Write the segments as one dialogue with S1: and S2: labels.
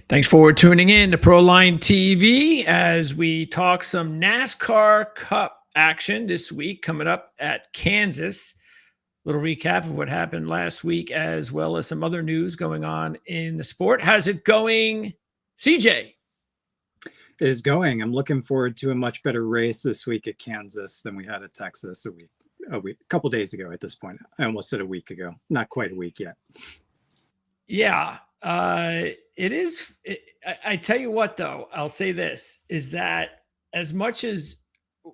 S1: Thanks for tuning in to Proline TV as we talk some NASCAR Cup action this week coming up at Kansas. Little recap of what happened last week, as well as some other news going on in the sport. How's it going, CJ?
S2: It is going. I'm looking forward to a much better race this week at Kansas than we had at Texas a couple days ago at this point. I almost said a week ago. Not quite a week yet.
S1: Yeah, it is. I tell you what, though, I'll say this, is that as much as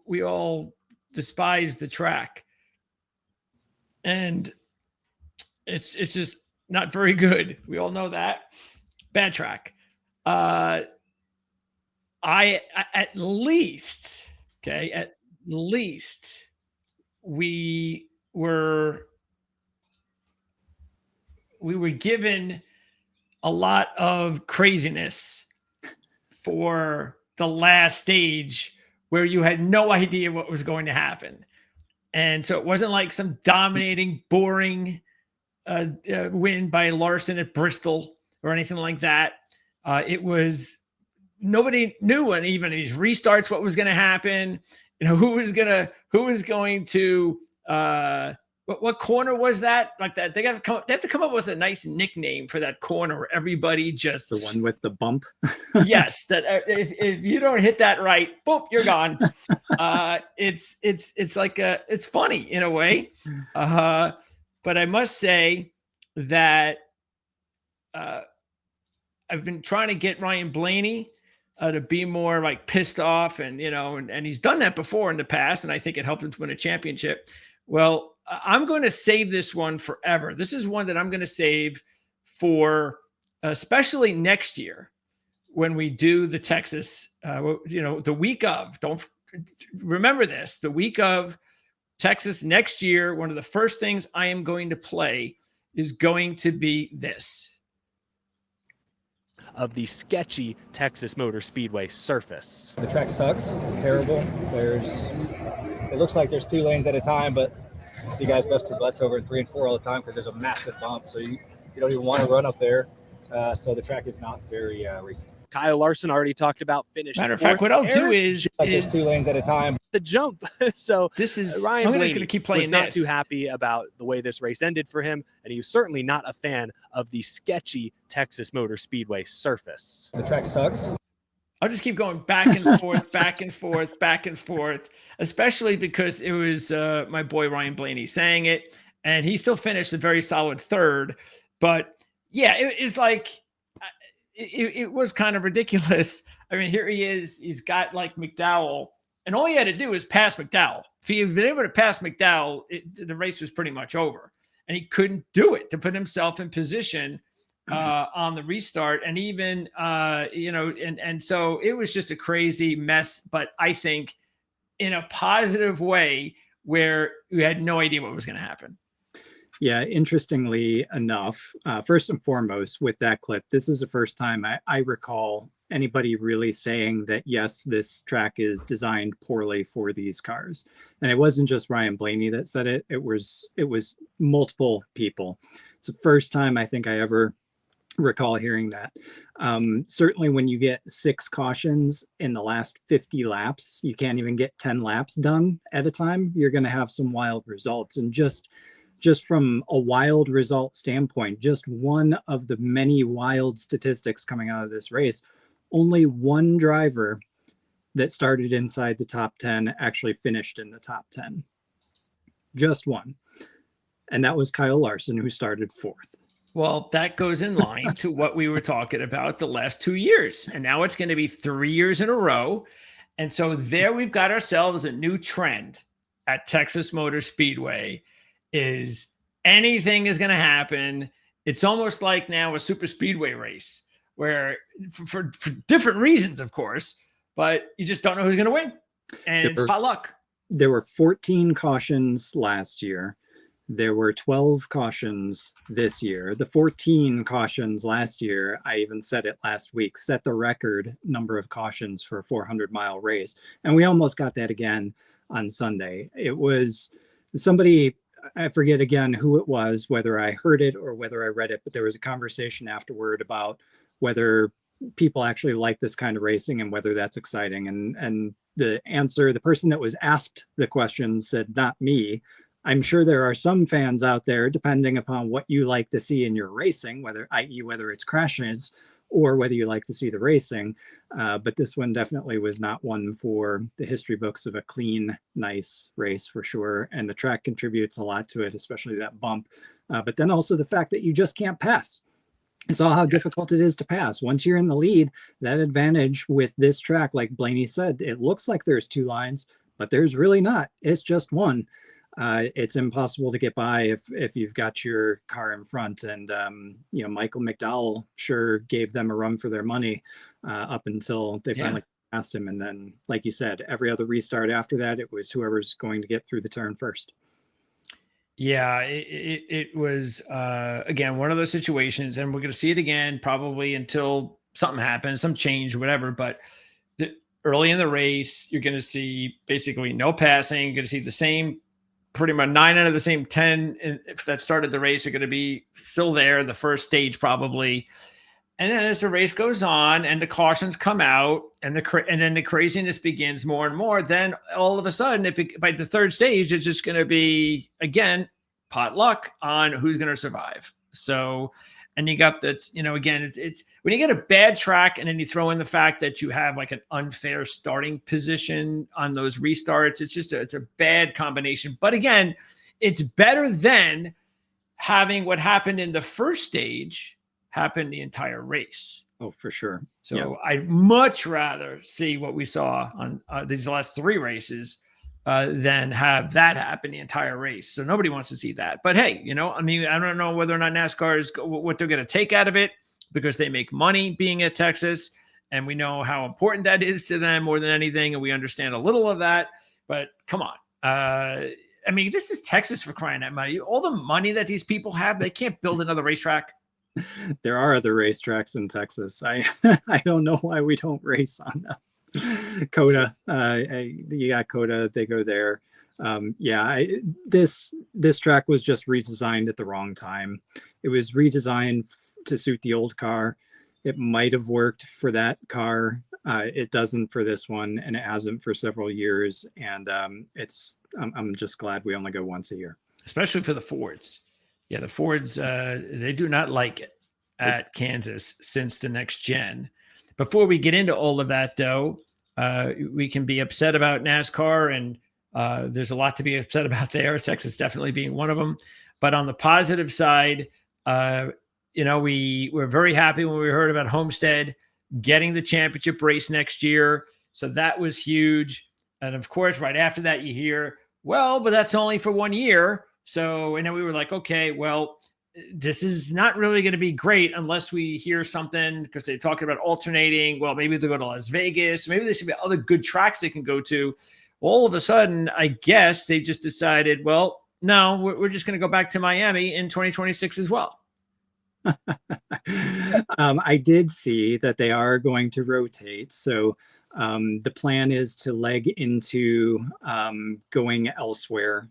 S1: we all despise the track, and it's just not very good. We all know that. Bad track. At least we were given a lot of craziness for the last stage where you had no idea what was going to happen. And so it wasn't like some dominating, boring win by Larson at Bristol or anything like that. It was nobody knew, and even these restarts, what was going to happen. You know, who was going to what corner was that? Like that, they have to come up with a nice nickname for that corner where everybody just
S2: the one with the bump.
S1: Yes, that if you don't hit that right, boop, you're gone. It's like it's funny in a way, but I must say that I've been trying to get Ryan Blaney to be more like pissed off, and and he's done that before in the past, and I think it helped him to win a championship. Well, I'm going to save this one forever. This is one that I'm going to save for especially next year when we do the Texas, the week of. Don't remember this, the week of Texas next year. One of the first things I am going to play is going to be this.
S3: Of the sketchy Texas Motor Speedway surface.
S4: The track sucks. It's terrible. It looks like there's 2 lanes at a time, but you see guys bust their butts over in 3 and 4 all the time because there's a massive bump. So you don't even want to run up there. So the track is not very racing.
S3: Kyle Larson already talked about finish.
S1: Matter of fact, what I'll do is
S4: there's 2 lanes at a time.
S3: The jump. So
S1: this is
S3: Ryan
S1: I'm
S3: Blaney
S1: just going to keep playing.
S3: Was not too happy about the way this race ended for him, and he was certainly not a fan of the sketchy Texas Motor Speedway surface.
S4: The track sucks.
S1: I'll just keep going back and forth, back and forth, back and forth, especially because it was my boy Ryan Blaney saying it, and he still finished a very solid third. But yeah, it's like it was kind of ridiculous. I mean, here he is. He's got like McDowell, and all he had to do was pass McDowell. If he had been able to pass McDowell, the race was pretty much over, and he couldn't do it to put himself in position on the restart. And even, and so it was just a crazy mess, but I think in a positive way where you had no idea what was going to happen.
S2: Yeah, interestingly enough, first and foremost with that clip, this is the first time I recall anybody really saying that, yes, this track is designed poorly for these cars. And it wasn't just Ryan Blaney that said it. It was multiple people. It's the first time I think I ever recall hearing that. Certainly when you get 6 cautions in the last 50 laps, you can't even get 10 laps done at a time. You're going to have some wild results. And just from a wild result standpoint, just one of the many wild statistics coming out of this race, only one driver that started inside the top 10 actually finished in the top 10. Just one. And that was Kyle Larson, who started 4th.
S1: Well, that goes in line to what we were talking about the last 2 years. And now it's going to be 3 years in a row. And so there we've got ourselves a new trend at Texas Motor Speedway. Is anything is going to happen. It's almost like now a super speedway race where for different reasons, of course, but you just don't know who's going to win. And it's hot luck.
S2: There were 14 cautions last year. There were 12 cautions this year. The 14 cautions last year, I even said it last week, set the record number of cautions for a 400-mile race. And we almost got that again on Sunday. It was somebody, I forget again who it was, whether I heard it or whether I read it, but there was a conversation afterward about whether people actually like this kind of racing and whether that's exciting. And the answer, the person that was asked the question said, not me. I'm sure there are some fans out there, depending upon what you like to see in your racing, whether, i.e., whether it's crashes or whether you like to see the racing. But this one definitely was not one for the history books of a clean, nice race for sure. And the track contributes a lot to it, especially that bump. But then also the fact that you just can't pass. I saw how difficult it is to pass. Once you're in the lead, that advantage with this track, like Blaney said, it looks like there's 2 lines, but there's really not. It's just one. It's impossible to get by if you've got your car in front. And, you know, Michael McDowell sure gave them a run for their money up until they finally passed him. And then, like you said, every other restart after that, it was whoever's going to get through the turn first.
S1: Yeah, it was, again, one of those situations, and we're going to see it again probably until something happens, some change, whatever. But early in the race, you're going to see basically no passing. You're going to see the same, pretty much 9 out of the same 10 that started the race are going to be still there, the first stage probably. And then as the race goes on and the cautions come out and then the craziness begins more and more, then all of a sudden, by the third stage, it's just going to be, again, pot luck on who's going to survive. So, and you got that, you know, again, it's when you get a bad track and then you throw in the fact that you have like an unfair starting position on those restarts, it's a bad combination. But again, it's better than having what happened in the first stage happen the entire race.
S2: Oh, for sure.
S1: So
S2: yeah.
S1: I'd much rather see what we saw on these last 3 races than have that happen the entire race. So nobody wants to see that. But hey, you know, I mean, I don't know whether or not NASCAR is what they're going to take out of it, because they make money being at Texas, and we know how important that is to them more than anything, and we understand a little of that. But come on. I mean, this is Texas, for crying out loud. All the money that these people have, they can't build another racetrack.
S2: There are other racetracks in Texas. I don't know why we don't race on them. Coda, you got Coda, they go there. This track was just redesigned at the wrong time. It was redesigned to suit the old car. It might have worked for that car. It doesn't for this one, and it hasn't for several years. And I'm just glad we only go once a year.
S1: Especially for the Fords. Yeah, the Fords, they do not like it at Kansas since the next gen. Before we get into all of that, though, we can be upset about NASCAR, and there's a lot to be upset about there, Texas definitely being one of them. But on the positive side, you know, we were very happy when we heard about Homestead getting the championship race next year. So that was huge. And of course, right after that, you hear, well, but that's only for 1 year. So, and then we were like, okay, well, this is not really going to be great unless we hear something, because they're talking about alternating. Well, maybe they'll go to Las Vegas. Maybe there should be other good tracks they can go to. All of a sudden, I guess they just decided, well, no, we're just going to go back to Miami in 2026 as well.
S2: I did see that they are going to rotate. So the plan is to leg into going elsewhere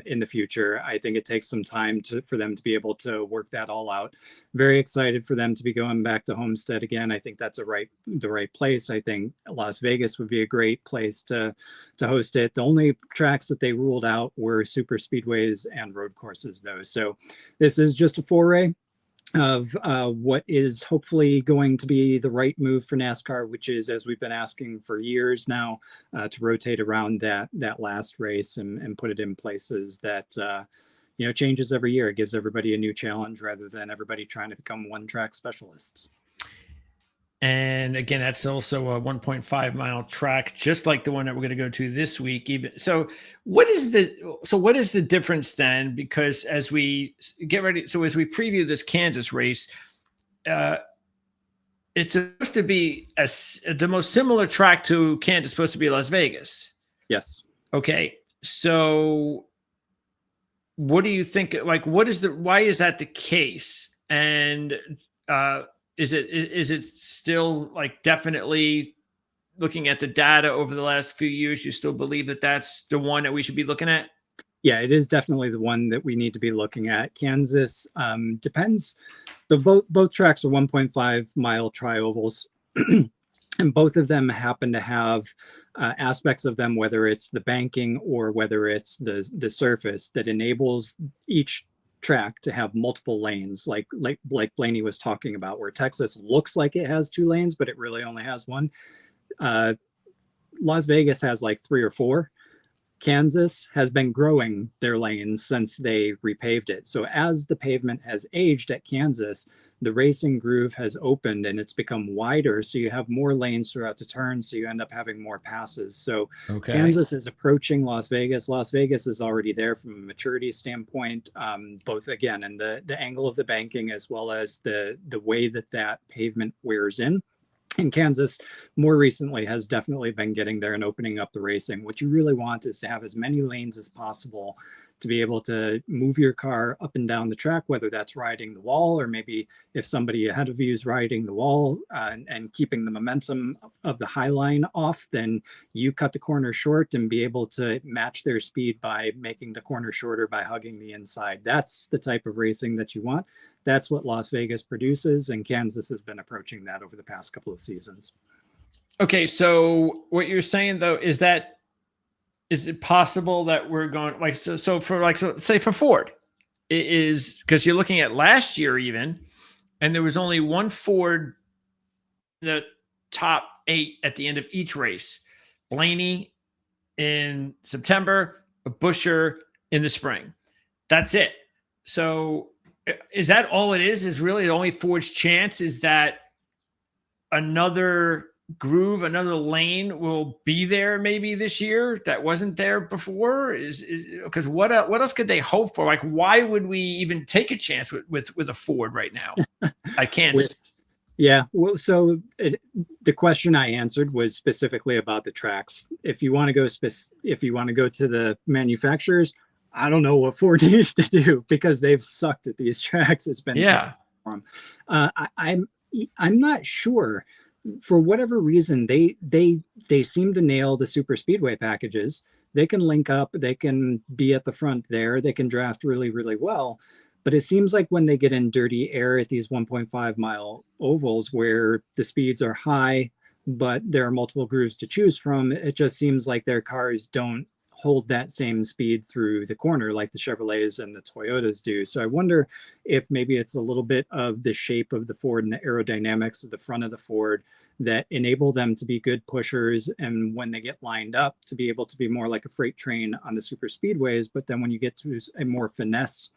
S2: in the future. I think it takes some time for them to be able to work that all out. Very excited for them to be going back to Homestead again. I think that's the right place. I think Las Vegas would be a great place to host it. The only tracks that they ruled out were super speedways and road courses, though. So this is just a foray of what is hopefully going to be the right move for NASCAR, which is, as we've been asking for years now, to rotate around that last race and put it in places that you know, changes every year. It gives everybody a new challenge rather than everybody trying to become one-track specialists.
S1: And again, that's also a 1.5 mile track, just like the one that we're going to go to this week. Even so, what is the difference then? Because as we get ready, so as we preview this Kansas race, it's supposed to be the most similar track to Kansas, supposed to be Las Vegas.
S2: Yes.
S1: Okay. So what do you think? Like, why is that the case? And, is it still, like, definitely looking at the data over the last few years, you still believe that that's the one that we should be looking at?
S2: Yeah, it is definitely the one that we need to be looking at. Kansas depends. So both tracks are 1.5 mile tri-ovals, and both of them happen to have aspects of them, whether it's the banking or whether it's the surface, that enables each track to have multiple lanes, like Blaney was talking about, where Texas looks like it has 2 lanes, but it really only has one. Las Vegas has like 3 or 4. Kansas has been growing their lanes since they repaved it. So as the pavement has aged at Kansas, the racing groove has opened and it's become wider. So you have more lanes throughout the turn. So you end up having more passes. So Kansas is approaching Las Vegas. Las Vegas is already there from a maturity standpoint, both again, and the angle of the banking as well as the way that pavement wears in. And Kansas more recently has definitely been getting there and opening up the racing. What you really want is to have as many lanes as possible to be able to move your car up and down the track, whether that's riding the wall or maybe if somebody ahead of you is riding the wall and keeping the momentum of the high line off, then you cut the corner short and be able to match their speed by making the corner shorter by hugging the inside. That's the type of racing that you want. That's what Las Vegas produces, and Kansas has been approaching that over the past couple of seasons.
S1: Okay, so what you're saying though is it possible that we're going like so say for Ford, it is because you're looking at last year even, and there was only one Ford in the top 8 at the end of each race. Blaney in September, Buescher in the spring. That's it. So is that all it is? Is really the only Ford's chance is that another groove, another lane will be there maybe this year that wasn't there before? Is because what else could they hope for? Like, why would we even take a chance with a Ford right now at Kansas?
S2: Yeah, well, so the question I answered was specifically about the tracks. If you want to go to the manufacturers, I don't know what Ford needs to do because they've sucked at these tracks. It's been for them. I'm not sure. For whatever reason, they seem to nail the super speedway packages. They can link up, they can be at the front there, they can draft really, really well. But it seems like when they get in dirty air at these 1.5 mile ovals where the speeds are high, but there are multiple grooves to choose from, it just seems like their cars don't hold that same speed through the corner like the Chevrolets and the Toyotas do. So I wonder if maybe it's a little bit of the shape of the Ford and the aerodynamics of the front of the Ford that enable them to be good pushers, and when they get lined up to be able to be more like a freight train on the super speedways. But then when you get to a more finesse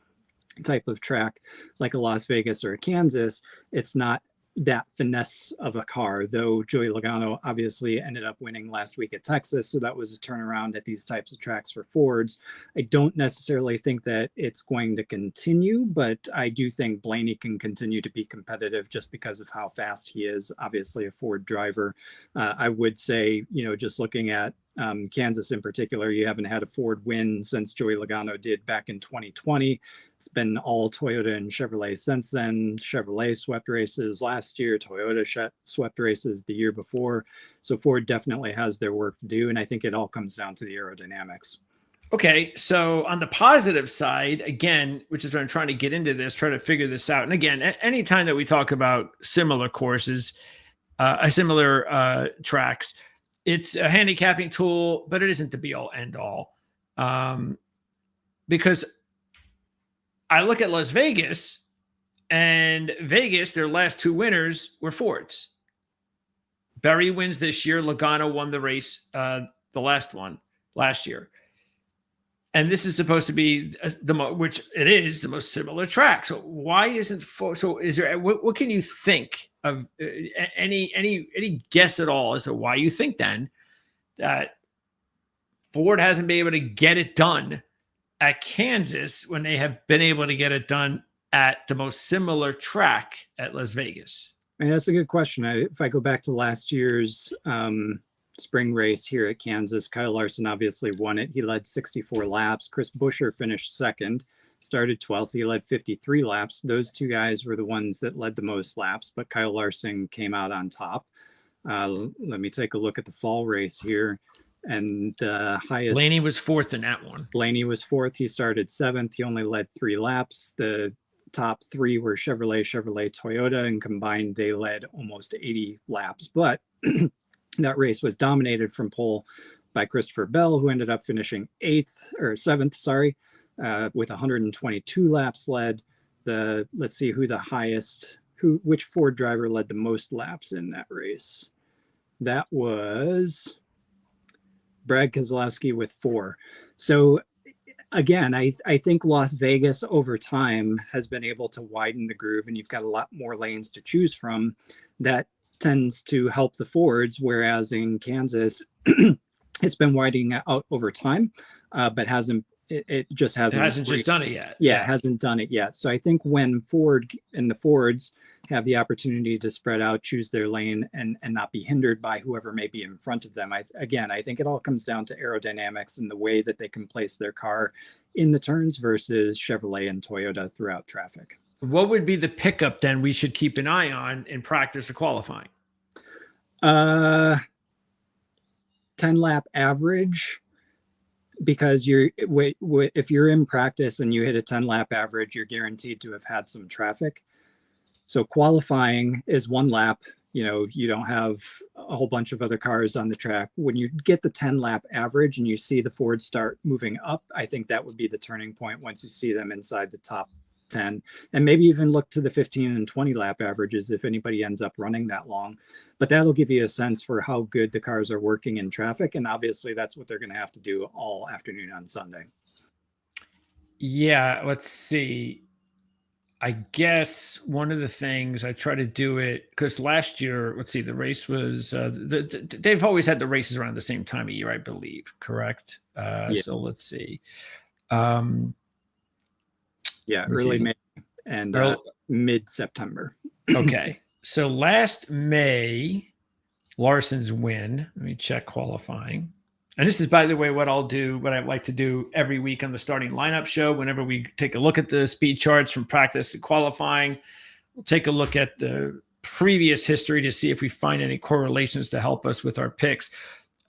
S2: type of track like a Las Vegas or a Kansas, it's not that finesse of a car, though Joey Logano obviously ended up winning last week at Texas. So that was a turnaround at these types of tracks for Fords. I don't necessarily think that it's going to continue, but I do think Blaney can continue to be competitive just because of how fast he is. Obviously a Ford driver. I would say, just looking at Kansas in particular, you haven't had a Ford win since Joey Logano did back in 2020. It's been all Toyota and Chevrolet since then. Chevrolet swept races last year, Toyota swept races the year before. So Ford definitely has their work to do, and I think it all comes down to the aerodynamics.
S1: Okay, so on the positive side, again, which is what I'm trying to get into this, try to figure this out. And again, anytime that we talk about similar courses, similar tracks, it's a handicapping tool, but it isn't the be all end all. Because I look at Las Vegas, and Vegas, their last 2 winners were Fords. Berry wins this year. Logano won the race, the last one last year. And this is supposed to be which it is the most similar track. So why isn't Ford? So is there, what can you think of any guess at all as to why you think then that Ford hasn't been able to get it done at Kansas when they have been able to get it done at the most similar track at Las Vegas?
S2: I mean, that's a good question. If I go back to last year's spring race here at Kansas, Kyle Larson obviously won it. He led 64 laps. Chris Buescher finished second, started 12th. He led 53 laps. Those 2 guys were the ones that led the most laps, but Kyle Larson came out on top. Let me take a look at the fall race here. And the highest,
S1: Blaney was fourth in that one.
S2: Blaney was fourth. He started seventh. He only led 3 laps. The top 3 were Chevrolet, Toyota, and combined they led almost 80 laps. But that race was dominated from pole by Christopher Bell, who ended up finishing 7th, with 122 laps led. Let's see which Ford driver led the most laps in that race. That was Brad Keselowski with 4. So again, I think Las Vegas over time has been able to widen the groove, and you've got a lot more lanes to choose from. That tends to help the Fords, whereas in Kansas, it's been widening out over time, but it just hasn't
S1: just done it yet.
S2: Yeah, it hasn't done it yet. So I think when Ford and the Fords have the opportunity to spread out, choose their lane, and not be hindered by whoever may be in front of them. I think it all comes down to aerodynamics and the way that they can place their car in the turns versus Chevrolet and Toyota throughout traffic.
S1: What would be the pickup then we should keep an eye on in practice or qualifying?
S2: 10-lap average, because if you're in practice and you hit a 10-lap average, you're guaranteed to have had some traffic. So qualifying is 1 lap. You don't have a whole bunch of other cars on the track. When you get the 10-lap average and you see the Ford start moving up, I think that would be the turning point once you see them inside the top 10, and maybe even look to the 15 and 20 lap averages if anybody ends up running that long. But that'll give you a sense for how good the cars are working in traffic. And obviously that's what they're going to have to do all afternoon on Sunday.
S1: Yeah, let's see. I guess one of the things I try to do it, because last year, let's see, the race was, they've always had the races around the same time of year, I believe, correct?
S2: Yeah.
S1: So let's see.
S2: Early May and mid-September.
S1: Okay. So last May, Larson's win. Let me check qualifying. And this is, by the way, what I like to do every week on the starting lineup show. Whenever we take a look at the speed charts from practice and qualifying, we'll take a look at the previous history to see if we find any correlations to help us with our picks.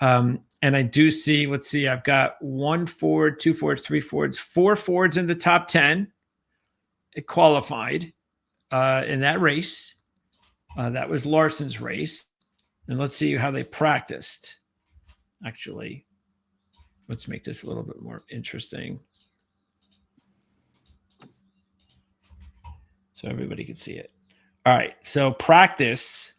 S1: And I do see, let's see, I've got 1 Ford, 2 Fords, 3 Fords, 4 Fords in the top 10. It qualified in that race. That was Larson's race. And let's see how they practiced. Actually, let's make this a little bit more interesting so everybody can see it. All right. So practice,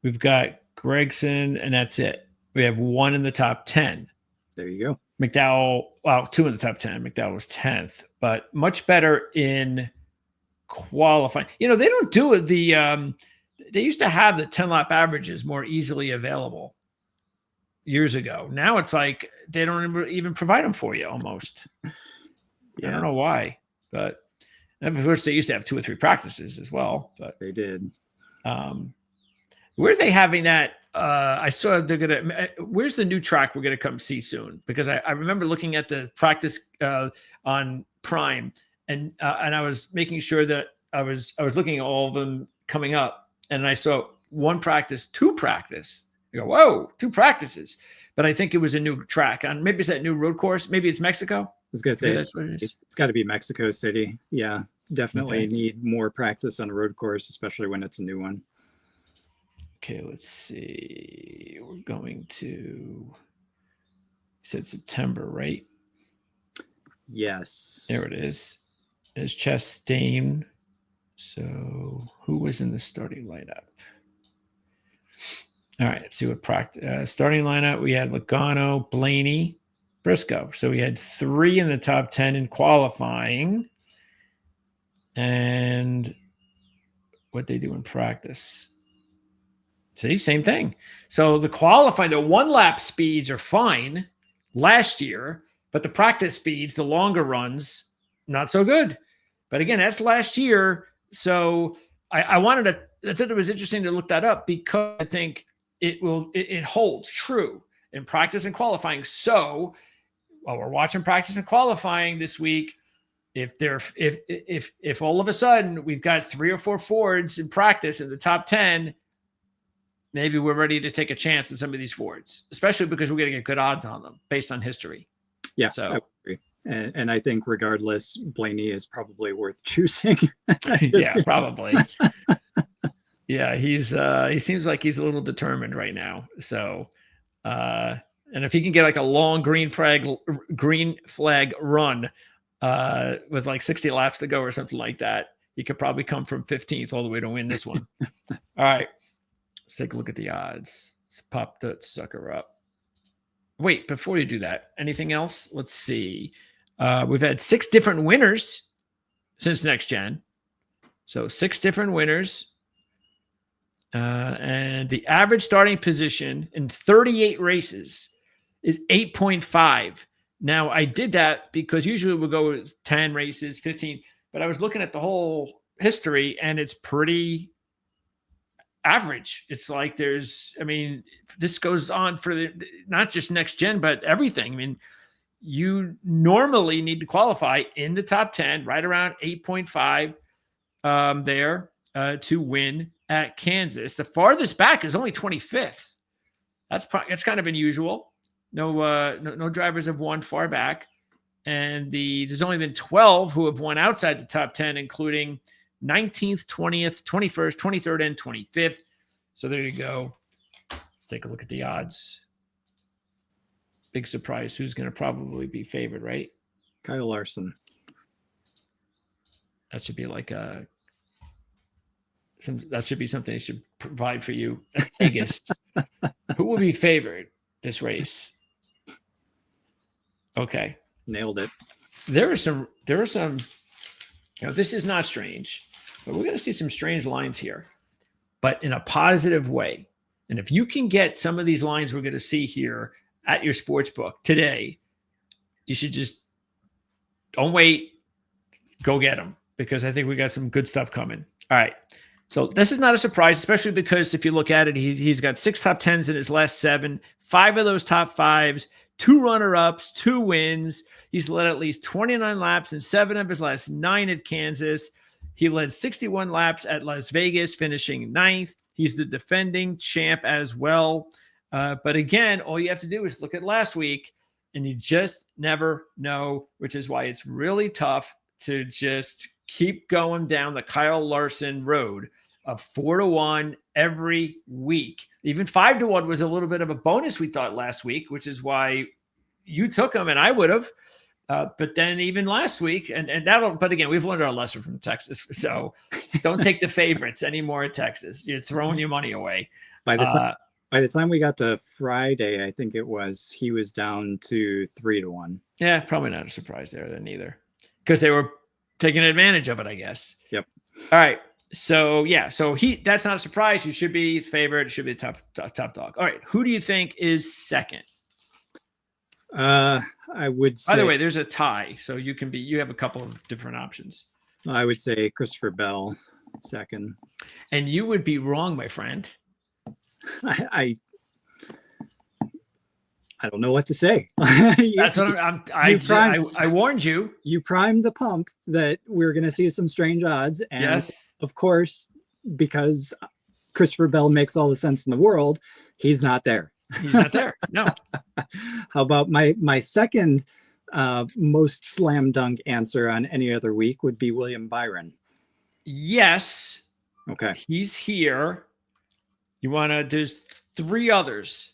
S1: we've got Gregson, and that's it. We have 1 in the top 10.
S2: There you go.
S1: McDowell, 2 in the top 10. McDowell was 10th, but much better in qualifying. They don't do it. They used to have the 10-lap averages more easily available years ago. Now it's like they don't even provide them for you almost. Yeah. I don't know why, but of course they used to have 2 or 3 practices as well. But
S2: they did.
S1: Where are they having that? I saw where's the new track we're gonna come see soon? Because I remember looking at the practice on Prime, and I was making sure that I was looking at all of them coming up, and I saw 1 practice, 2 practice. You go, whoa, 2 practices. But I think it was a new track. And maybe it's that new road course. Maybe it's Mexico.
S2: I was going to say,
S1: that's what it is.
S2: It's got to be Mexico City. Yeah, definitely need more practice on a road course, especially when it's a new one.
S1: Okay, let's see. We're going to, you said September, right?
S2: Yes.
S1: There it is. There's Chastain. So who was in the starting lineup? All right, let's see what practice. Starting lineup, we had Logano, Blaney, Briscoe. So we had 3 in the top 10 in qualifying. And what they do in practice. See, same thing. So the qualifying, the 1-lap speeds are fine last year, but the practice speeds, the longer runs, not so good. But again, that's last year. So I thought it was interesting to look that up because I think it holds true in practice and qualifying. So while we're watching practice and qualifying this week, if all of a sudden we've got 3 or 4 Fords in practice in the top 10, maybe we're ready to take a chance in some of these Fords, especially because we're going to get good odds on them based on history.
S2: Yeah,
S1: So
S2: I would agree. And I think regardless, Blaney is probably worth choosing.
S1: yeah, probably. Yeah, he seems like he's a little determined right now. So, and if he can get like a long green flag run with like 60 laps to go or something like that, he could probably come from 15th all the way to win this one. All right, let's take a look at the odds. Let's pop that sucker up. Wait, before you do that, anything else? Let's see. We've had 6 different winners since Next Gen. So 6 different winners. And the average starting position in 38 races is 8.5. Now, I did that because usually we'll go with 10 races, 15, but I was looking at the whole history and it's pretty average. It's like this goes on for not just Next Gen, but everything. I mean, you normally need to qualify in the top 10, right around 8.5 there to win at Kansas. The farthest back is only 25th. That's kind of unusual. No drivers have won far back, and there's only been 12 who have won outside the top 10, including 19th, 20th, 21st, 23rd, and 25th. So there you go. Let's take a look at the odds. Big surprise. Who's going to probably be favored, right?
S2: Kyle Larson.
S1: That should be like that should be something they should provide for you at Vegas. Who will be favored this race? Okay.
S2: Nailed it.
S1: There are some, this is not strange, but we're going to see some strange lines here, but in a positive way. And if you can get some of these lines we're going to see here at your sports book today, you should just don't wait, go get them, because I think we got some good stuff coming. All right. So this is not a surprise, especially because if you look at it, he's got 6 top 10s in his last 7, 5 of those top 5s, 2 runner-ups, 2 wins. He's led at least 29 laps in 7 of his last 9 at Kansas. He led 61 laps at Las Vegas, finishing 9th. He's the defending champ as well. But again, all you have to do is look at last week, and you just never know, which is why it's really tough to just keep going down the Kyle Larson road of 4-1 every week. Even 5-1 was a little bit of a bonus, we thought, last week, which is why you took him and I would have. But then even last week, but again, we've learned our lesson from Texas. So don't take the favorites anymore at Texas. You're throwing your money away.
S2: By the time we got to Friday, I think he was down to 3-1.
S1: Yeah, probably not a surprise there then either, because they were taking advantage of it, I guess.
S2: Yep.
S1: All right. So yeah, that's not a surprise. You should be favored. Should be the top dog. All right. Who do you think is second?
S2: I would say.
S1: By the way, there's a tie, so you have a couple of different options.
S2: I would say Christopher Bell second.
S1: And you would be wrong, my friend.
S2: I don't know what to say.
S1: That's what I warned you.
S2: You primed the pump that we're going to see some strange odds. And
S1: yes,
S2: of course, because Christopher Bell makes all the sense in the world, he's not there.
S1: He's not there. No.
S2: How about my second most slam dunk answer on any other week would be William Byron.
S1: Yes.
S2: Okay.
S1: He's here. There's 3 others.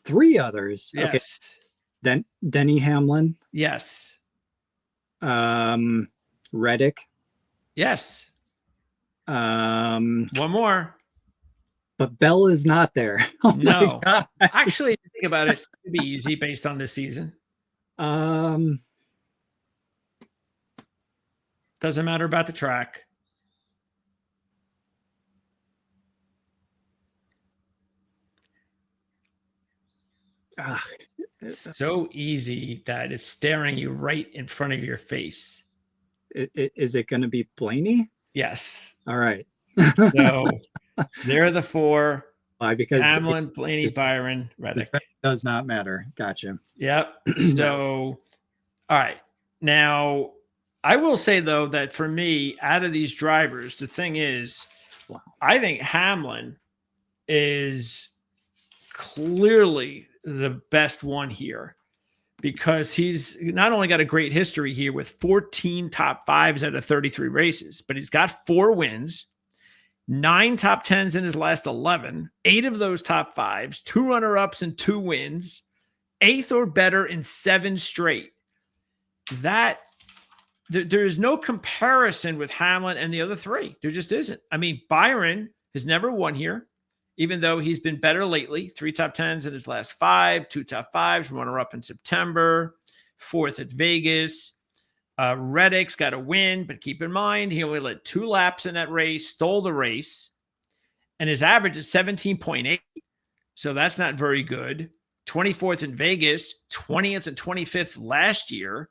S2: 3 others.
S1: Yes.
S2: Okay. Denny Hamlin.
S1: Yes.
S2: Reddick.
S1: Yes.
S2: One
S1: more.
S2: But Bell is not there. Oh
S1: no. Actually, if you think about it, it'd be easy based on this season. Doesn't matter about the track. It's so easy that it's staring you right in front of your face.
S2: Is it going to be Blaney?
S1: Yes.
S2: All right.
S1: So there are the 4.
S2: Why? Because
S1: Hamlin, Blaney, Byron, Reddick.
S2: Does not matter. Gotcha.
S1: Yep. So, all right. Now, I will say, though, that for me, out of these drivers, the thing is, I think Hamlin is clearly the best one here because he's not only got a great history here with 14 top fives out of 33 races, but he's got 4 wins, 9 top 10s in his last 11, 8 of those top fives, 2 runner-ups and 2 wins, 8th or better in 7 straight. There is no comparison with Hamlin and the other 3. There just isn't. I mean, Byron has never won here, even though he's been better lately. 3 top 10s in his last 5, 2 top 5s, runner-up in September, 4th at Vegas. Reddick's got a win, but keep in mind, he only led 2 laps in that race, stole the race, and his average is 17.8. So that's not very good. 24th in Vegas, 20th and 25th last year.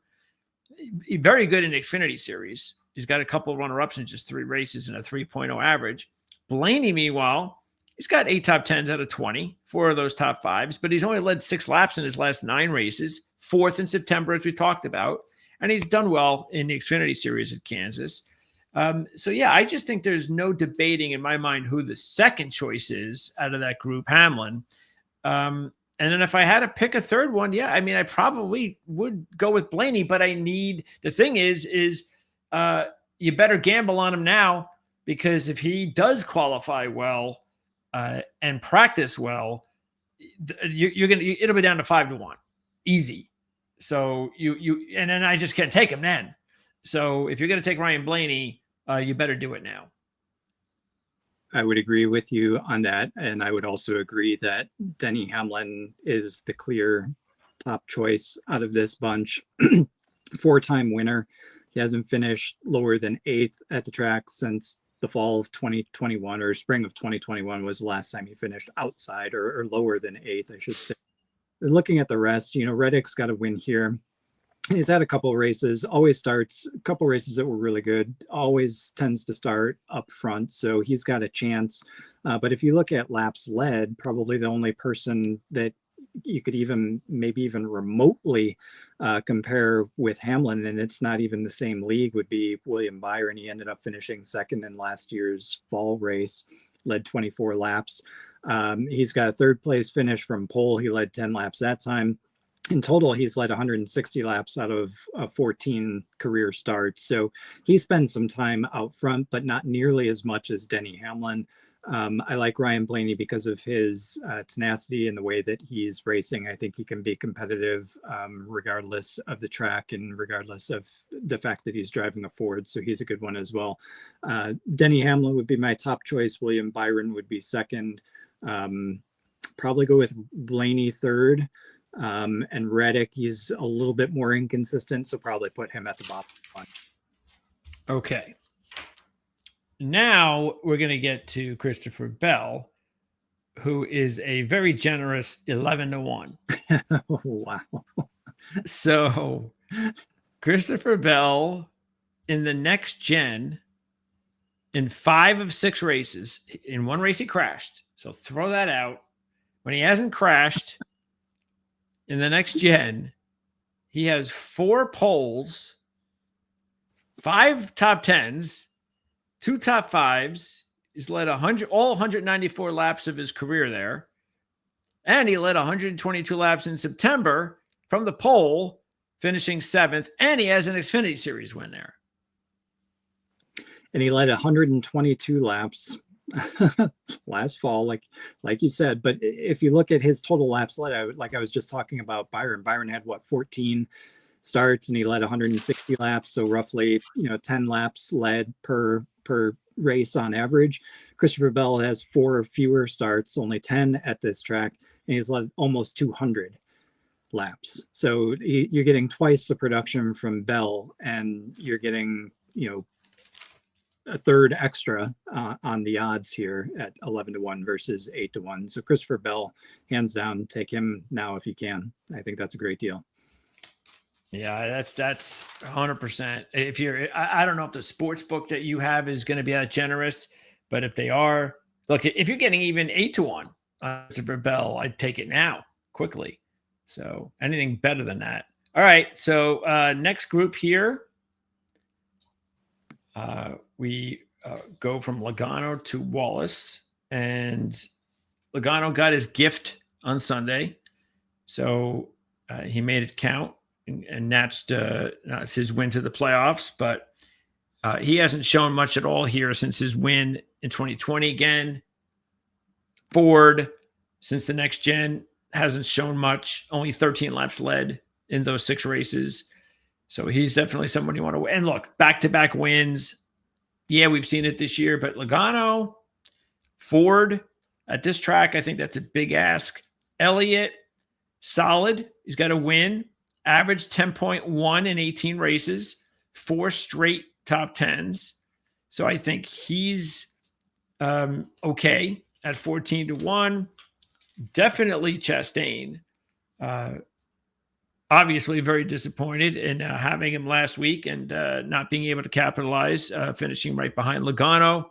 S1: Very good in the Xfinity Series. He's got a couple of runner-ups in just 3 races and a 3.0 average. Blaney, meanwhile, he's got 8 top 10s out of 20, 4 of those top 5s, but he's only led 6 laps in his last 9 races, 4th in September, as we talked about, and he's done well in the Xfinity Series at Kansas. So, yeah, I just think there's no debating in my mind who the second choice is out of that group, Hamlin. And then if I had to pick a third one, yeah, I mean, I probably would go with Blaney, but the thing is you better gamble on him now because if he does qualify well and practice well, it'll be down to 5-1, easy. So and then I just can't take him then. So if you're going to take Ryan Blaney, you better do it now.
S2: I would agree with you on that. And I would also agree that Denny Hamlin is the clear top choice out of this bunch. 4-time winner. He hasn't finished lower than 8th at the track since the fall of 2021 or spring of 2021 was the last time he finished outside or lower than 8th, I should say. Looking at the rest, Reddick's got a win here. He's had a couple of races, always starts a couple of races that were really good, always tends to start up front. So he's got a chance. But if you look at laps led, probably the only person that you could maybe even remotely compare with Hamlin, and it's not even the same league, would be William Byron. He ended up finishing second in last year's fall race, led 24 laps. He's got a 3rd place finish from pole. He led 10 laps that time. In total, he's led 160 laps out of 14 career starts. So he spends some time out front, but not nearly as much as Denny Hamlin. I like Ryan Blaney because of his tenacity and the way that he's racing. I think he can be competitive regardless of the track and regardless of the fact that he's driving a Ford. So he's a good one as well. Denny Hamlin would be my top choice. William Byron would be second. Probably go with Blaney third. And Reddick, he's a little bit more inconsistent, so probably put him at the bottom one.
S1: Okay. Now we're going to get to Christopher Bell, who is a very generous 11-1.
S2: Wow.
S1: So Christopher Bell in the next gen in 5 of 6 races. In 1 race he crashed. So throw that out. When he hasn't crashed in the next gen, he has 4 poles, 5 top 10s, 2 top 5s. He's led all 194 laps of his career there. And he led 122 laps in September from the pole, finishing 7th. And he has an Xfinity Series win there.
S2: And he led 122 laps last fall, like you said. But if you look at his total laps led, like I was just talking about Byron had 14 starts and he led 160 laps. So roughly, 10 laps led per race on average. Christopher Bell has 4 fewer starts, only 10 at this track, and he's led almost 200 laps. So you're getting twice the production from Bell, and you're getting, a third extra on the odds here at 11-1 versus 8-1. So Christopher Bell, hands down, take him now if you can. I think that's a great deal.
S1: Yeah, that's 100%. If I don't know if the sports book that you have is going to be that generous, but if they are, look, if you're getting even 8-1 on Christopher Bell, I'd take it now quickly. So anything better than that. All right. So next group here, we go from Logano to Wallace, and Logano got his gift on Sunday, so he made it count, and that's his win to the playoffs. But he hasn't shown much at all here since his win in 2020 again. Ford, since the next gen, hasn't shown much, only 13 laps led in those 6 races. So he's definitely someone you want to win. And look, back-to-back wins. Yeah, we've seen it this year, but Logano, Ford, at this track, I think that's a big ask. Elliott, solid. He's got a win. Averaged 10.1 in 18 races, 4 straight top 10s. So I think he's okay at 14-1. Definitely Chastain. Obviously very disappointed in having him last week and not being able to capitalize, finishing right behind Logano.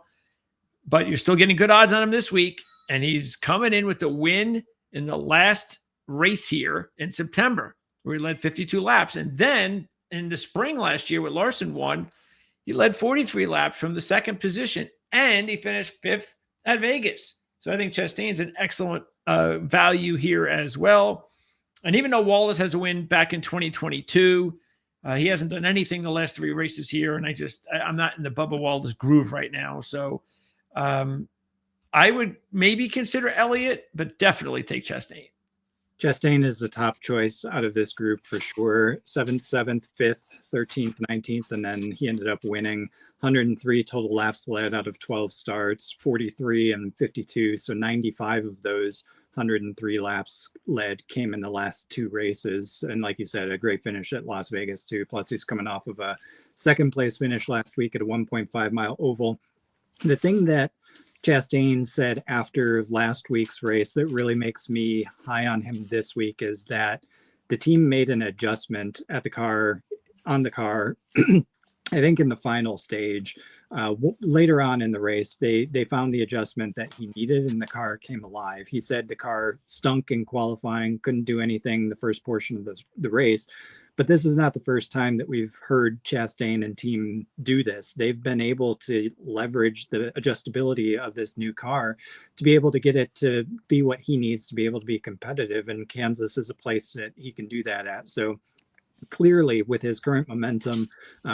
S1: But you're still getting good odds on him this week. And he's coming in with the win in the last race here in September, where he led 52 laps. And then in the spring last year, when Larson won, he led 43 laps from the second position, and he finished 5th at Vegas. So I think Chastain's an excellent value here as well. And even though Wallace has a win back in 2022, he hasn't done anything the last 3 races here. And I'm not in the Bubba Wallace groove right now. So I would maybe consider Elliott, but definitely take Chastain.
S2: Chastain is the top choice out of this group for sure. 7th, 7th, 5th, 13th, 19th, and then he ended up winning 103 total laps led out of 12 starts, 43 and 52. So 95 of those 103 laps led came in the last 2 races. And like you said, a great finish at Las Vegas too. Plus he's coming off of a 2nd place finish last week at a 1.5 mile oval. The thing that Chastain said after last week's race that really makes me high on him this week is that the team made an adjustment on the car, I think in the final stage. Later on in the race, they found the adjustment that he needed and the car came alive. He said the car stunk in qualifying, couldn't do anything the first portion of the race. But this is not the first time that we've heard Chastain and team do this. They've been able to leverage the adjustability of this new car to be able to get it to be what he needs to be able to be competitive. And Kansas is a place that he can do that at. So clearly with his current momentum,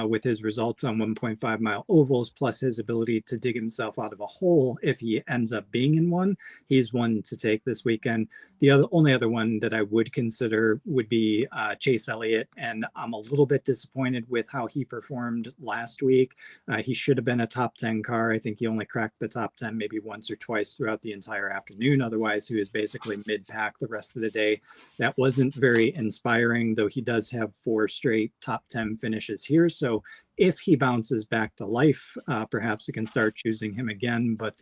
S2: with his results on 1.5 mile ovals, plus his ability to dig himself out of a hole if he ends up being in one, he's one to take this weekend. The only other one that I would consider would be Chase Elliott, and I'm a little bit disappointed with how he performed last week. He should have been a top 10 car. I think he only cracked the top 10 maybe once or twice throughout the entire afternoon. Otherwise, he was basically mid-pack the rest of the day. That wasn't very inspiring, though he does have 4 straight top 10 finishes here. So if he bounces back to life, perhaps we can start choosing him again, but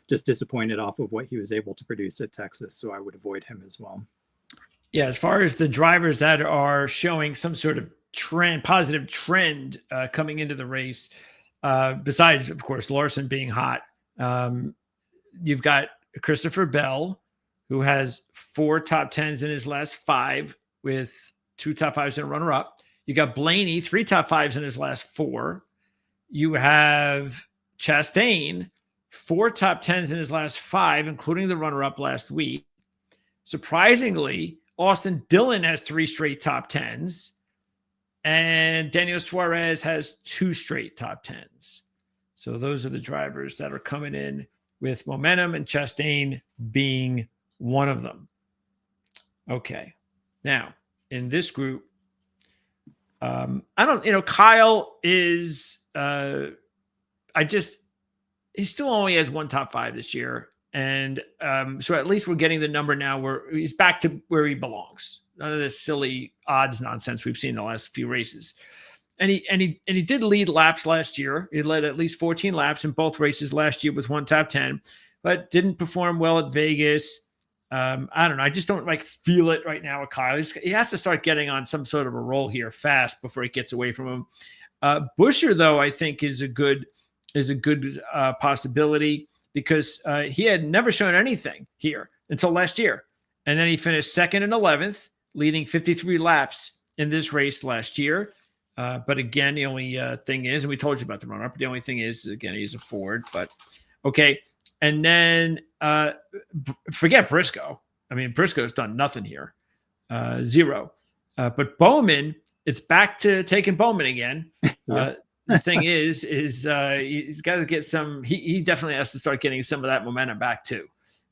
S2: just disappointed off of what he was able to produce at Texas. So I would avoid him as well.
S1: Yeah, as far as the drivers that are showing some sort of positive trend coming into the race, besides, of course, Larson being hot, you've got Christopher Bell, who has 4 top 10s in his last 5 with 2 top 5s and a runner-up. You got Blaney, 3 top 5s in his last 4. You have Chastain, 4 top 10s in his last 5, including the runner-up last week. Surprisingly, Austin Dillon has 3 straight top 10s, and Daniel Suarez has 2 straight top 10s. So those are the drivers that are coming in with momentum, and Chastain being one of them. Okay. Now, in this group, Kyle is, he still only has 1 top 5 this year. And so at least we're getting the number now where he's back to where he belongs. None of this silly odds nonsense we've seen in the last few races. And he did lead laps last year. He led at least 14 laps in both races last year with 1 top 10, but didn't perform well at Vegas. I don't know. I just don't feel it right now with Kyle. He has to start getting on some sort of a roll here fast before he gets away from him. Buescher, though, I think is a good possibility because he had never shown anything here until last year. And then he finished 2nd and 11th, leading 53 laps in this race last year. But again, the only thing is, and we told you about the runner-up, the only thing is, again, he's a Ford. But okay, And then forget Briscoe. I mean, Briscoe's done nothing here. 0. But Bowman, it's back to taking Bowman again. The thing is he's got to get some. He definitely has to start getting some of that momentum back too.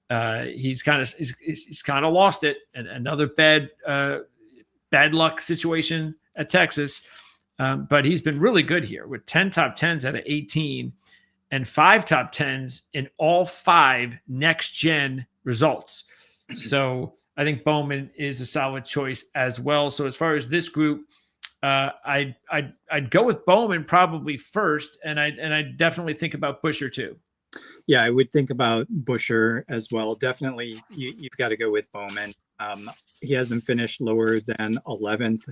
S1: He's kind of lost it, and another bad luck situation at Texas. But he's been really good here with 10 top 10s out of 18 and 5 top 10s in all 5 next gen results. So I think Bowman is a solid choice as well. So as far as this group, I'd go with Bowman probably first, and I definitely think about Buescher too.
S2: Yeah, I would think about Buescher as well. Definitely, you've got to go with Bowman. He hasn't finished lower than 11th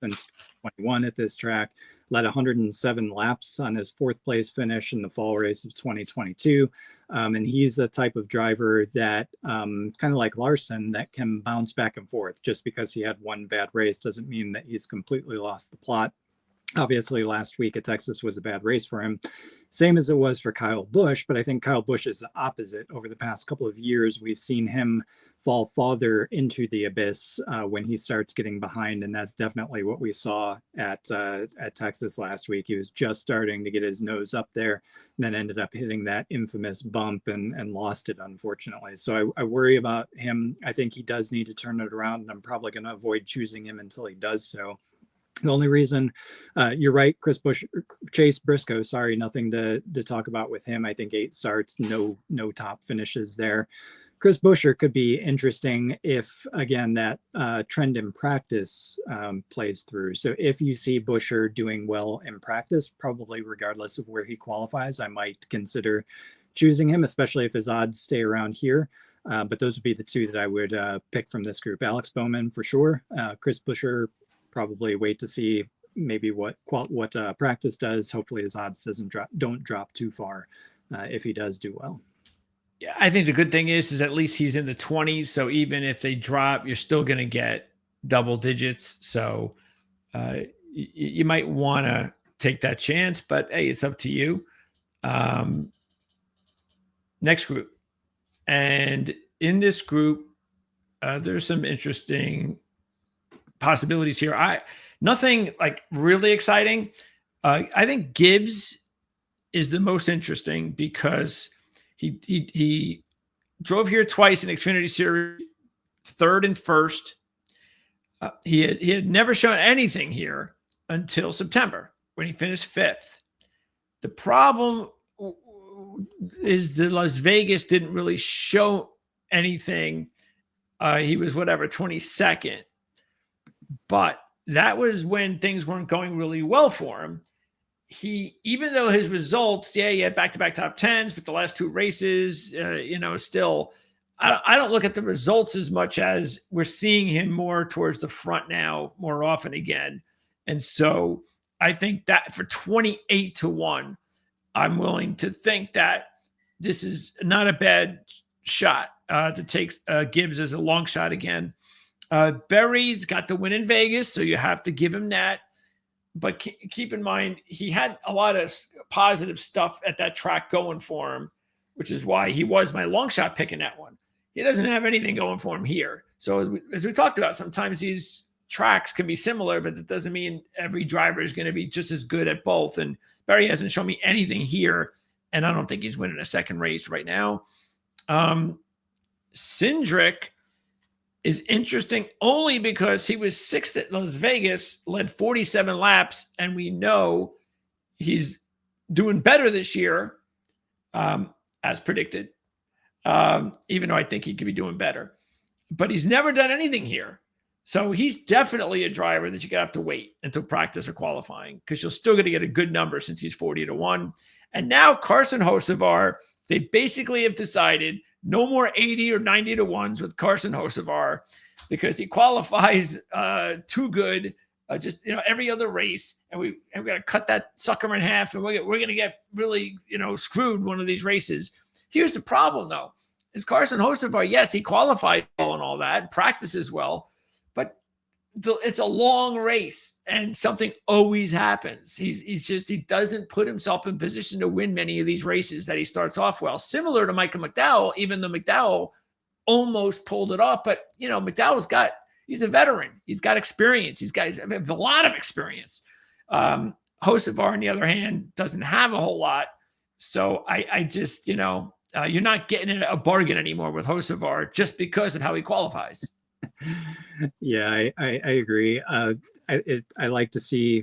S2: since 21 at this track. Led 107 laps on his 4th place finish in the fall race of 2022. And he's a type of driver that, kind of like Larson, that can bounce back and forth. Just because he had one bad race doesn't mean that he's completely lost the plot. Obviously, last week at Texas was a bad race for him. Same as it was for Kyle Busch, but I think Kyle Busch is the opposite. Over the past couple of years, we've seen him fall farther into the abyss when he starts getting behind, and that's definitely what we saw at Texas last week. He was just starting to get his nose up there, and then ended up hitting that infamous bump and lost it, unfortunately. So I worry about him. I think he does need to turn it around, and I'm probably going to avoid choosing him until he does so. The only reason, you're right, Chase Briscoe, sorry, nothing to talk about with him. I think 8 starts, no top finishes there. Chris Buescher could be interesting if, again, that trend in practice plays through. So if you see Buescher doing well in practice, probably regardless of where he qualifies, I might consider choosing him, especially if his odds stay around here. But those would be the 2 that I would pick from this group. Alex Bowman for sure. Chris Buescher, probably wait to see maybe what practice does. Hopefully his odds don't drop too far if he does do well.
S1: Yeah, I think the good thing is at least he's in the 20s. So even if they drop, you're still going to get double digits. So you might want to take that chance, but hey, it's up to you. Next group. And in this group, there's some interesting possibilities here. Nothing like really exciting. I think Gibbs is the most interesting because he drove here twice in Xfinity Series, 3rd and 1st. He had never shown anything here until September when he finished 5th. The problem is that Las Vegas didn't really show anything. He was 22nd. But that was when things weren't going really well for him. Even though his results, he had back-to-back top 10s, but the last 2 races, still, I don't look at the results as much as we're seeing him more towards the front now, more often again. And so I think that for 28-1, I'm willing to think that this is not a bad shot to take Gibbs as a long shot again. Berry's got the win in Vegas, so you have to give him that. But keep in mind, he had a lot of positive stuff at that track going for him, which is why he was my long shot pick in that one. He doesn't have anything going for him here. So as we talked about, sometimes these tracks can be similar, but that doesn't mean every driver is going to be just as good at both. And Berry hasn't shown me anything here, and I don't think he's winning a second race right now. Cindric is interesting only because he was 6th at Las Vegas, led 47 laps, and we know he's doing better this year, as predicted, even though I think he could be doing better. But he's never done anything here. So he's definitely a driver that you're going to have to wait until practice or qualifying because you're still going to get a good number since he's 40-1. And now Carson Hocevar, they basically have decided no more 80 or 90-1s with Carson Hocevar because he qualifies too good, every other race, and we got to cut that sucker in half, and we're going to get really screwed one of these races. Here's the problem though: is Carson Hocevar, yes, he qualified well and all that, practices well, but it's a long race and something always happens. He doesn't put himself in position to win many of these races that he starts off well. Similar to Michael McDowell, even though McDowell almost pulled it off, but he's a veteran. He's got experience. He's got a lot of experience. Hocevar, on the other hand, doesn't have a whole lot. So I just, you're not getting a bargain anymore with Hocevar just because of how he qualifies.
S2: Yeah, I agree. I like to see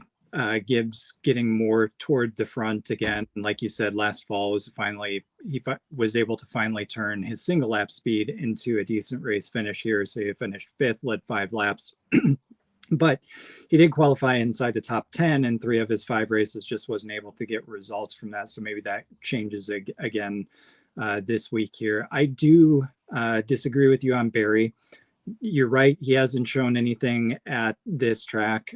S2: Gibbs getting more toward the front again. And like you said, last fall he was able to finally turn his single lap speed into a decent race finish here. So he finished 5th, led 5 laps. But he did qualify inside the top 10 in 3 of his 5 races, just wasn't able to get results from that. So maybe that changes again this week here. I do disagree with you on Barry. You're right. He hasn't shown anything at this track.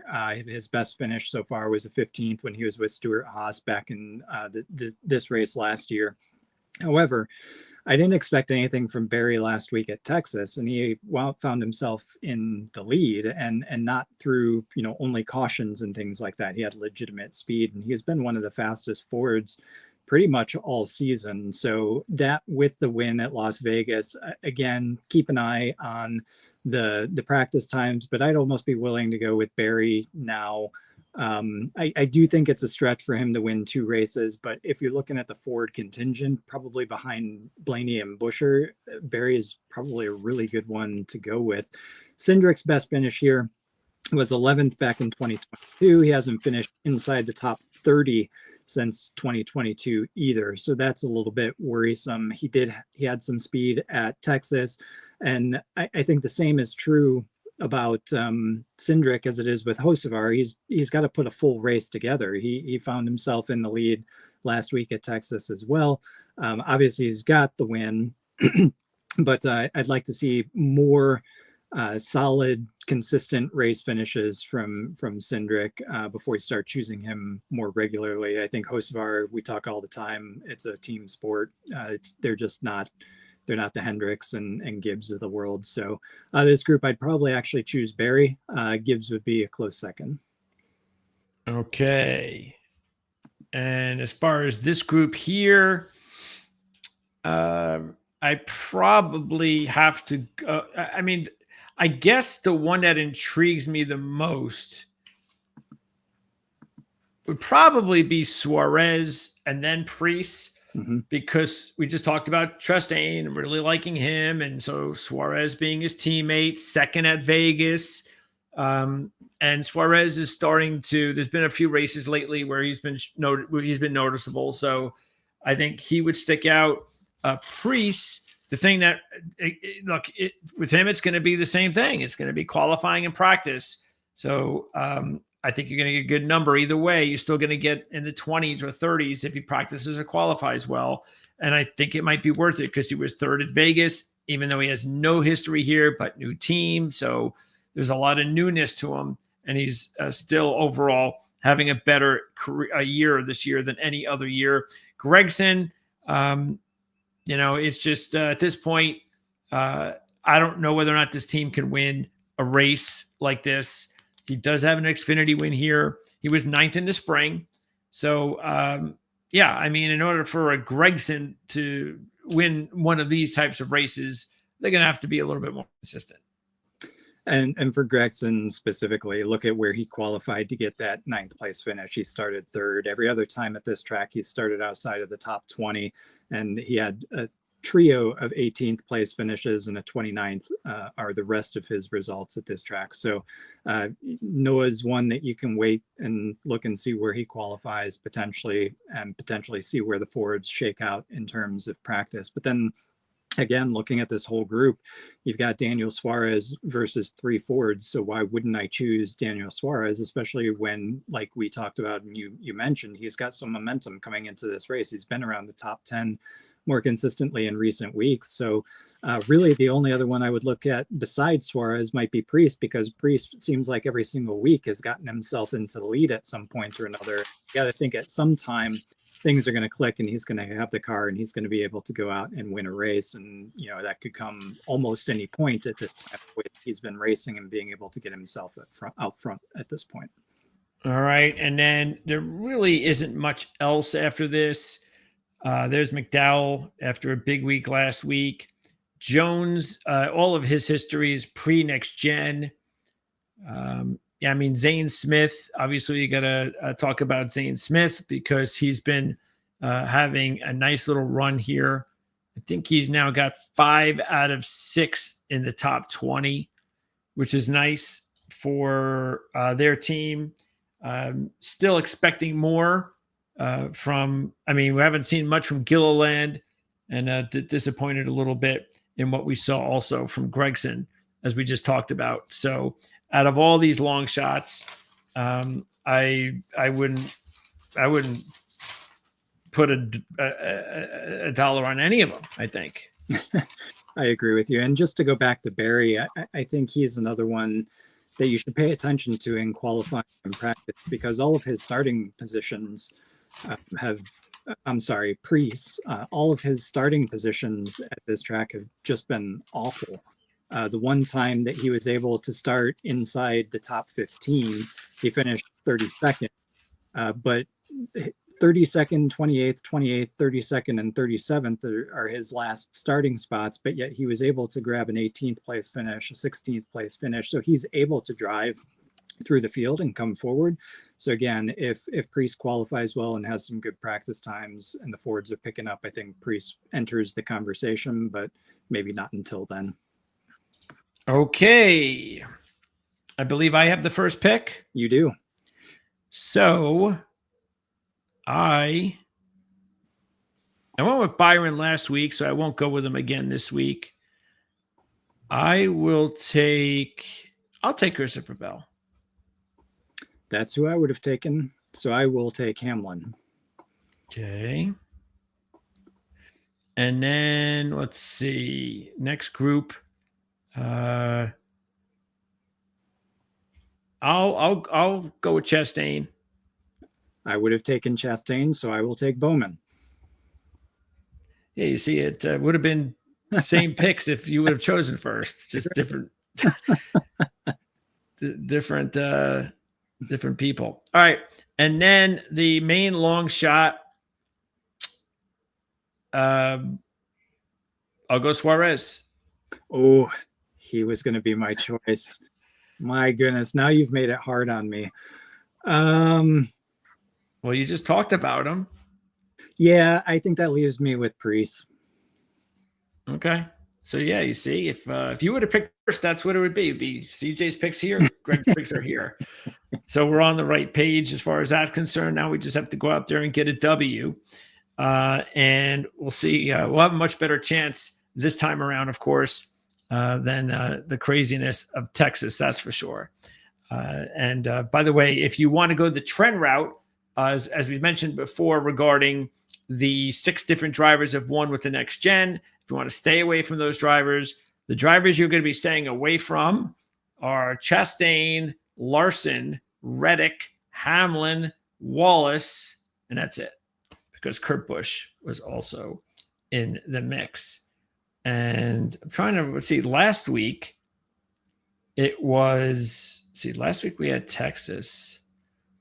S2: His best finish so far was a 15th when he was with Stuart Haas back in this race last year. However, I didn't expect anything from Barry last week at Texas, and he found himself in the lead and not through, only cautions and things like that. He had legitimate speed, and he has been one of the fastest Fords pretty much all season. So that with the win at Las Vegas, again, keep an eye on the practice times, but I'd almost be willing to go with Barry now. I do think it's a stretch for him to win 2 races, but if you're looking at the Ford contingent, probably behind Blaney and Buescher, Barry is probably a really good one to go with. Cindric's best finish here was 11th back in 2022. He hasn't finished inside the top 30 since 2022 either. So that's a little bit worrisome. He had some speed at Texas. And I think the same is true about Cindric as it is with Hocevar. He's got to put a full race together. He found himself in the lead last week at Texas as well. Obviously he's got the win, but I'd like to see more solid, consistent race finishes from Cindric before we start choosing him more regularly. I think Hocevar, we talk all the time, it's a team sport. They're not the Hendricks and Gibbs of the world. So this group, I'd probably actually choose Barry. Gibbs would be a close second.
S1: Okay. And as far as this group here, I probably have to go. I guess the one that intrigues me the most would probably be Suarez and then Preece, because we just talked about Chastain and really liking him. And so Suarez being his teammate, second at Vegas. And Suarez is starting to, there's been a few races lately where he's been noticeable. So I think he would stick out. Preece, the thing that, with him, it's going to be the same thing. It's going to be qualifying and practice. So I think you're going to get a good number either way. You're still going to get in the 20s or 30s if he practices or qualifies well. And I think it might be worth it because he was 3rd at Vegas, even though he has no history here, but new team. So there's a lot of newness to him. And he's still overall having a better year this year than any other year. Gragson, it's just at this point, I don't know whether or not this team can win a race like this. He does have an Xfinity win here. He was 9th in the spring. So, in order for a Gragson to win one of these types of races, they're going to have to be a little bit more consistent.
S2: And for Gragson specifically, look at where he qualified to get that 9th place finish. He started 3rd. Every other time at this track, he started outside of the top 20, and he had a trio of 18th place finishes, and a 29th are the rest of his results at this track. So Noah's one that you can wait and look and see where he qualifies potentially see where the Fords shake out in terms of practice. But then again, looking at this whole group, you've got Daniel Suarez versus 3 Fords. So why wouldn't I choose Daniel Suarez, especially when, like we talked about and you mentioned, he's got some momentum coming into this race. He's been around the top 10 more consistently in recent weeks. So really the only other one I would look at besides Suarez might be Preece, because Preece seems like every single week has gotten himself into the lead at some point or another. You got to think at some time things are going to click and he's going to have the car and he's going to be able to go out and win a race. And, that could come almost any point at this time with he's been racing and being able to get himself out front at this point.
S1: All right. And then there really isn't much else after this. There's McDowell after a big week last week. Jones, all of his history is pre-next gen. Yeah, I mean, Zane Smith, obviously you got to talk about Zane Smith because he's been having a nice little run here. I think he's now got 5 out of 6 in the top 20, which is nice for their team. Still expecting more from, I mean, we haven't seen much from Gilliland, and disappointed a little bit in what we saw also from Gregson, as we just talked about. So out of all these long shots, I wouldn't put a dollar on any of them, I think.
S2: I agree with you. And just to go back to Barry, I think he's another one that you should pay attention to in qualifying and practice, because all of his starting positions Preece, all of his starting positions at this track have just been awful. The one time that he was able to start inside the top 15, he finished 32nd. But 32nd, 28th, 32nd, and 37th are his last starting spots, but yet he was able to grab an 18th place finish, a 16th place finish. So he's able to drive through the field and come forward. So again, if Preece qualifies well and has some good practice times and the Fords are picking up, I think Preece enters the conversation, but maybe not until then.
S1: Okay. I believe I have the first pick.
S2: You do.
S1: So I went with Byron last week, so I won't go with him again this week. I'll take Christopher Bell.
S2: That's who I would have taken. So I will take Hamlin.
S1: Okay. And then let's see. Next group. I'll go with Chastain.
S2: I would have taken Chastain, so I will take Bowman.
S1: Yeah, you see, it would have been the same picks if you would have chosen first. Just different people. All right. And then the main long shot. I'll go Suarez.
S2: Oh, he was going to be my choice. My goodness. Now you've made it hard on me.
S1: Well, you just talked about him.
S2: Yeah, I think that leaves me with Preece.
S1: Okay. So yeah, you see, if you would have picked first, that's what it would be. It'd be CJ's picks here, Greg's picks are here. So we're on the right page as far as that's concerned. Now we just have to go out there and get a W. And we'll see. We'll have a much better chance this time around, of course, than the craziness of Texas. That's for sure. And by the way, if you want to go the trend route, as we mentioned before, regarding the 6 different drivers have won with the next gen, if you want to stay away from those drivers, the drivers you're going to be staying away from are Chastain, Larson, Reddick, Hamlin, Wallace, and that's it. Because Kurt Busch was also in the mix. And I'm trying to, let's see, last week we had Texas.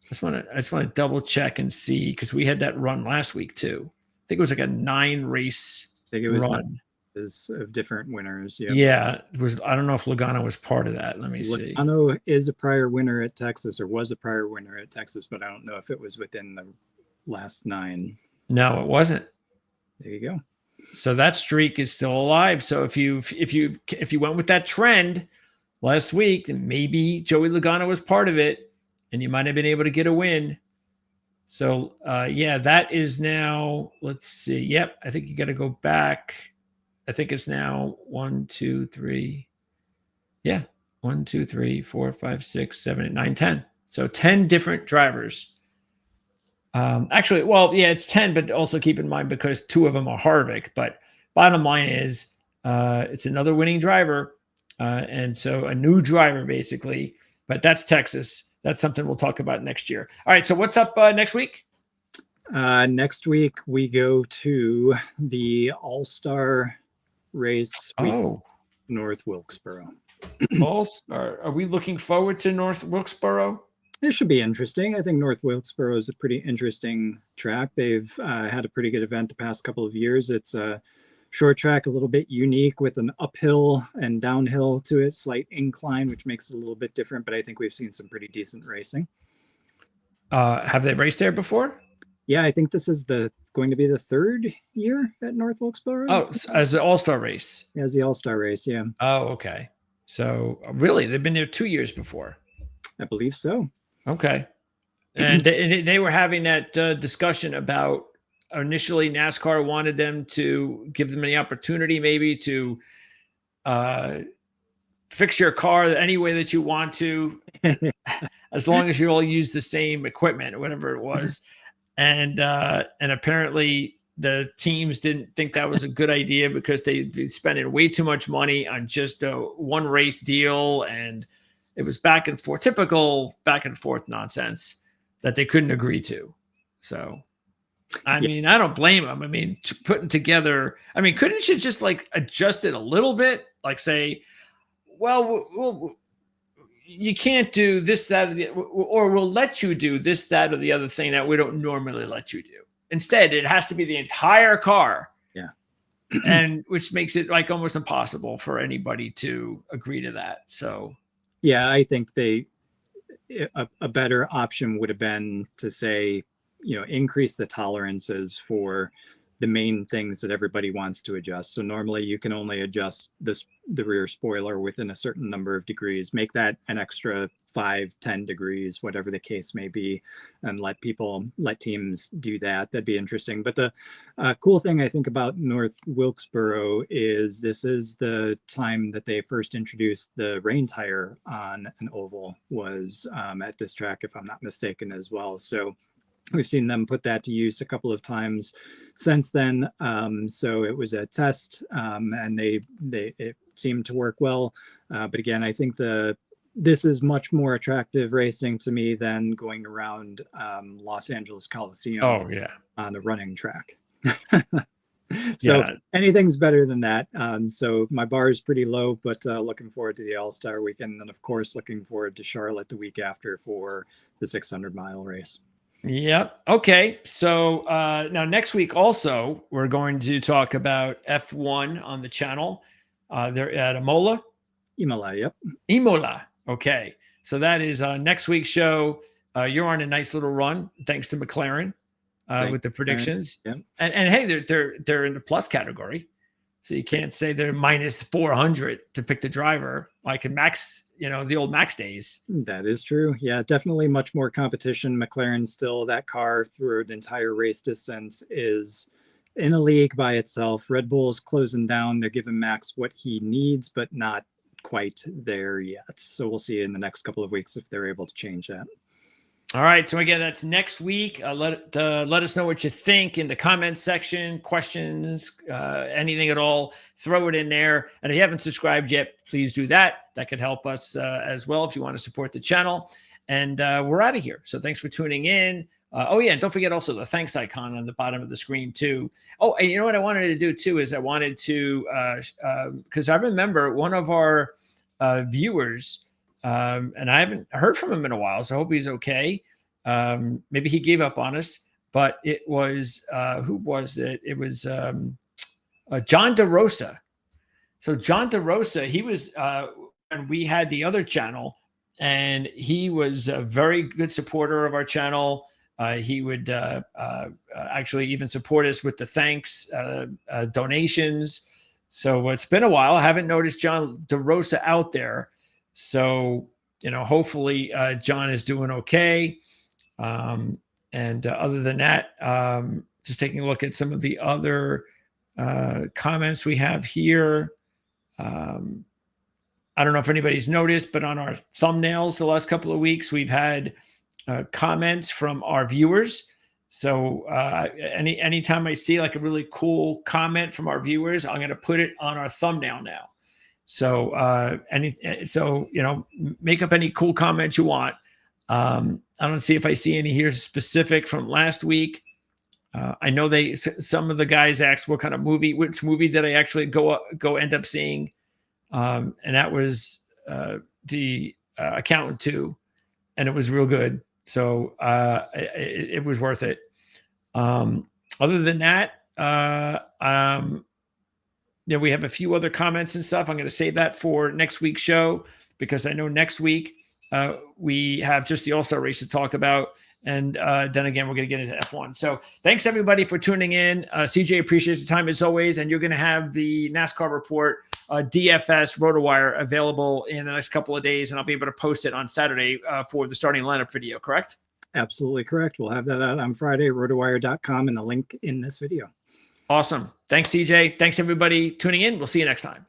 S1: I just want to double check and see, because we had that run last week too. I think it was like a 9 race run.
S2: Of different winners. Yep.
S1: Yeah. It was, I don't know if Logano was part of that. Let me see.
S2: Logano is a prior winner at Texas, or was a prior winner at Texas, but I don't know if it was within the last 9.
S1: No, it wasn't.
S2: There you go.
S1: So that streak is still alive. So if you went with that trend last week, then maybe Joey Logano was part of it, and you might have been able to get a win. So yeah, that is now. Let's see. Yep, I think you got to go back. I think it's now 1, 2, 3. Yeah, 1, 2, 3, 4, 5, 6, 7, 8, 9, 10. So 10 different drivers. Actually, well, yeah, it's 10, but also keep in mind because 2 of them are Harvick. But bottom line is, it's another winning driver, and so a new driver basically. But that's Texas. That's something we'll talk about next year. All right. So what's up next week?
S2: Next week we go to the All-Star race. North Wilkesboro.
S1: Are we looking forward to North Wilkesboro?
S2: This should be interesting. I think North Wilkesboro is a pretty interesting track. They've had a pretty good event the past couple of years. It's a short track, a little bit unique with an uphill and downhill to it, slight incline, which makes it a little bit different. But I think we've seen some pretty decent racing.
S1: Have they raced there before?
S2: Yeah, I think this is going to be the third year at North Wilkesboro.
S1: Oh, as the All-Star race.
S2: As the All-Star race, yeah.
S1: Oh, okay. So really, they've been there 2 years before.
S2: I believe so.
S1: Okay. And they were having that discussion about initially NASCAR wanted them to give them the opportunity maybe to fix your car any way that you want to, as long as you all use the same equipment or whatever it was. And apparently the teams didn't think that was a good idea because they'd spending way too much money on just a one race deal. And it was back and forth, typical back and forth nonsense that they couldn't agree to. So, I mean, I don't blame them. I mean, putting together, I mean, couldn't you just like adjust it a little bit? Like say, well, you can't do this, that, or we'll let you do this, that, or the other thing that we don't normally let you do. Instead, it has to be the entire car.
S2: Yeah.
S1: And which makes it like almost impossible for anybody to agree to that. So,
S2: yeah, I think a better option would have been to say, increase the tolerances for the main things that everybody wants to adjust. So normally you can only adjust the rear spoiler within a certain number of degrees, make that an extra 5-10 degrees, whatever the case may be, and let teams do that. That'd be interesting. But the cool thing I think about North Wilkesboro is this is the time that they first introduced the rain tire on an oval was at this track, if I'm not mistaken as well. So we've seen them put that to use a couple of times since then. So it was a test and it seemed to work well. But again, I think this is much more attractive racing to me than going around Los Angeles Coliseum on a running track. So anything's better than that. So my bar is pretty low, but looking forward to the All-Star weekend. And of course, looking forward to Charlotte the week after for the 600-mile race.
S1: Yep. Okay. So now next week also, we're going to talk about F1 on the channel. They're at Imola.
S2: Yep.
S1: Imola. Okay. So that is next week's show. You're on a nice little run, thanks to McLaren with the predictions.
S2: Yep.
S1: And hey, they're in the plus category. So you can't say they're minus 400 to pick the driver like in Max, the old Max days.
S2: That is true. Yeah, definitely much more competition. McLaren still, that car through an entire race distance is in a league by itself. Red Bull's closing down. They're giving Max what he needs, but not quite there yet. So we'll see in the next couple of weeks if they're able to change that.
S1: All right. So again, that's next week. Let us know what you think in the comments section, questions, anything at all, throw it in there. And if you haven't subscribed yet, please do that. That could help us as well if you want to support the channel. And we're out of here. So thanks for tuning in. And don't forget also the thanks icon on the bottom of the screen too. Oh, and you know what I wanted to do too is I wanted to, because I remember one of our viewers, and I haven't heard from him in a while, so I hope he's okay. Maybe he gave up on us, but it was, who was it? It was John DeRosa. So John DeRosa, he was, and we had the other channel, and he was a very good supporter of our channel. He would actually even support us with the thanks donations. So it's been a while. I haven't noticed John DeRosa out there. So, hopefully John is doing okay. And other than that, just taking a look at some of the other comments we have here. I don't know if anybody's noticed, but on our thumbnails the last couple of weeks, we've had comments from our viewers. So anytime I see like a really cool comment from our viewers, I'm going to put it on our thumbnail now. So make up any cool comments you want. I don't see if I see any here specific from last week. I know some of the guys asked what kind of movie, which movie did I actually go end up seeing? and that was the accountant too, and it was real good. So it was worth it. Other than that, we have a few other comments and stuff. I'm going to save that for next week's show because I know next week we have just the All-Star race to talk about. And then again, we're going to get into F1. So thanks everybody for tuning in. CJ, appreciate your time as always. And you're going to have the NASCAR report, DFS RotoWire available in the next couple of days. And I'll be able to post it on Saturday for the starting lineup video, correct?
S2: Absolutely correct. We'll have that out on Friday, rotowire.com, and the link in this video.
S1: Awesome. Thanks, CJ. Thanks everybody tuning in. We'll see you next time.